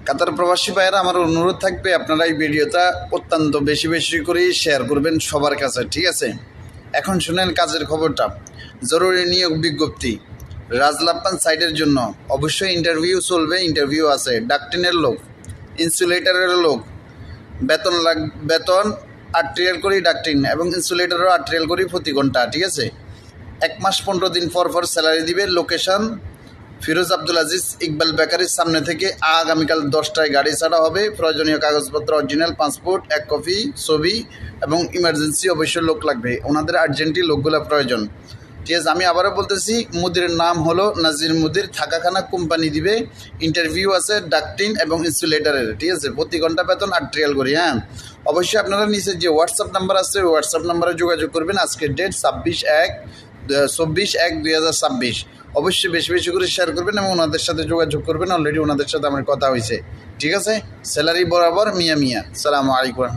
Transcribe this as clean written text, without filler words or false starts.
কাতার প্রবাসী ভাইয়েরা, আমার অনুরোধ থাকবে আপনারা এই ভিডিওটা অত্যন্ত বেশি বেশি করে শেয়ার করবেন সবার কাছে, ঠিক আছে? এখন শুনেন কাজের খবরটা। জরুরি নিয়োগ বিজ্ঞপ্তি রাজলাপ্পান সাইটের জন্য অবশ্যই ইন্টারভিউ চলবে, ইন্টারভিউ আছে। ডাকটিনের লোক, ইনসুলেটারের লোক, বেতন 8 রিয়াল করে ডাকটিন এবং ইনসুলেটারও 8 রিয়াল করে প্রতি ঘন্টা, ঠিক আছে? 1 মাস 15 দিন পর স্যালারি দিবে। লোকেশন ফিরোজ আব্দুল আজিজ ইকবাল বেকারির সামনে থেকে আগামীকাল 10টায় গাড়ি ছাড়া হবে। প্রয়োজনীয় কাগজপত্র অরিজিনাল, পাসপোর্ট 1 কপি, ছবি এবং ইমার্জেন্সি অবশ্যই লোক লাগবে। ওনাদের আর্জেন্টলি লোকগুলো প্রয়োজন, ঠিক আছে? আমি আবারও বলতেছি, মুদিরের নাম হলো নাজির মুদির। থাকাখানা কোম্পানি দিবে। ইন্টারভিউ আছে ডাকটিন এবং ইনসুলেটারের, ঠিক আছে? প্রতি ঘন্টা বেতন 8 রিয়াল করে। হ্যাঁ, অবশ্যই আপনারা নিচে যে হোয়াটসঅ্যাপ নাম্বার আছে ওই হোয়াটসঅ্যাপ নাম্বারে যোগাযোগ করবেন। আজকের ডেট 24/1/2026। অবশ্যই বেশি বেশি করে শেয়ার করবেন এবং ওনাদের সাথে যোগাযোগ করবেন। অলরেডি ওনাদের সাথে আমার কথা হয়েছে, ঠিক আছে? স্যালারি বরাবর মিয়া। সালামু আলাইকুম।